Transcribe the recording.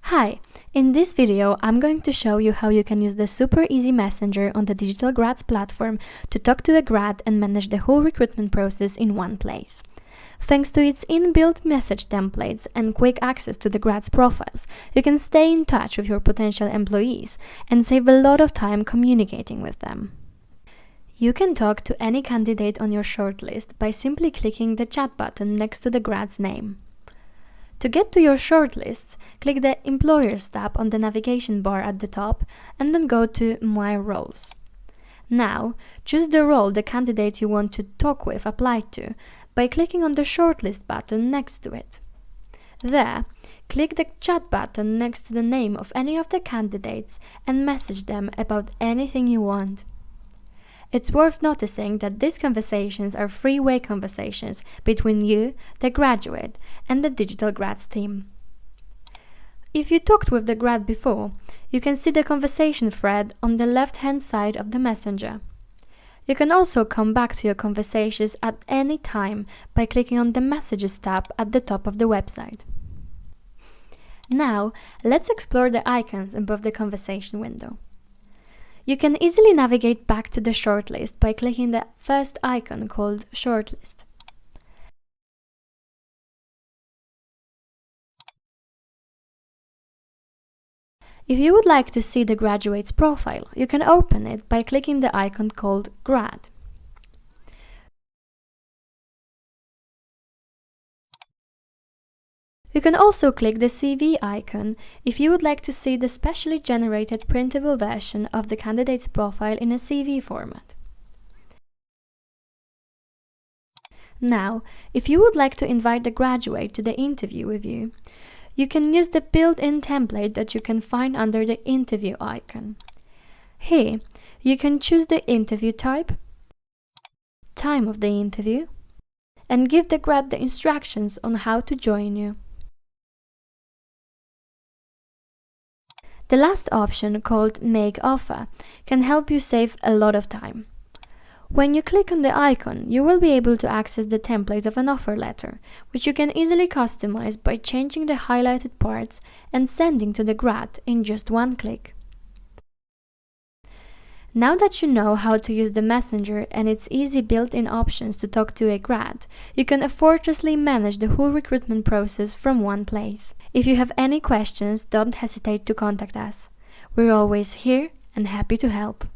Hi, in this video I'm going to show you how you can use the super easy messenger on the DigitalGrads platform to talk to a grad and manage the whole recruitment process in one place. Thanks to its inbuilt message templates and quick access to the grads' profiles, you can stay in touch with your potential employees and save a lot of time communicating with them. You can talk to any candidate on your shortlist by simply clicking the chat button next to the grad's name. To get to your shortlists, click the Employers tab on the navigation bar at the top and then go to My Roles. Now, choose the role the candidate you want to talk with applied to by clicking on the Shortlist button next to it. There, click the chat button next to the name of any of the candidates and message them about anything you want. It's worth noticing that these conversations are three-way conversations between you, the graduate, and the DigitalGrads team. If you talked with the grad before, you can see the conversation thread on the left-hand side of the messenger. You can also come back to your conversations at any time by clicking on the Messages tab at the top of the website. Now, let's explore the icons above the conversation window. You can easily navigate back to the shortlist by clicking the first icon called Shortlist. If you would like to see the graduate's profile, you can open it by clicking the icon called Grad. You can also click the CV icon if you would like to see the specially generated printable version of the candidate's profile in a CV format. Now, if you would like to invite the graduate to the interview with you, you can use the built-in template that you can find under the interview icon. Here, you can choose the interview type, time of the interview, and give the grad the instructions on how to join you. The last option, called Make Offer, can help you save a lot of time. When you click on the icon, you will be able to access the template of an offer letter, which you can easily customize by changing the highlighted parts and sending to the grad in just one click. Now that you know how to use the messenger and its easy built-in options to talk to a grad, you can effortlessly manage the whole recruitment process from one place. If you have any questions, don't hesitate to contact us. We're always here and happy to help.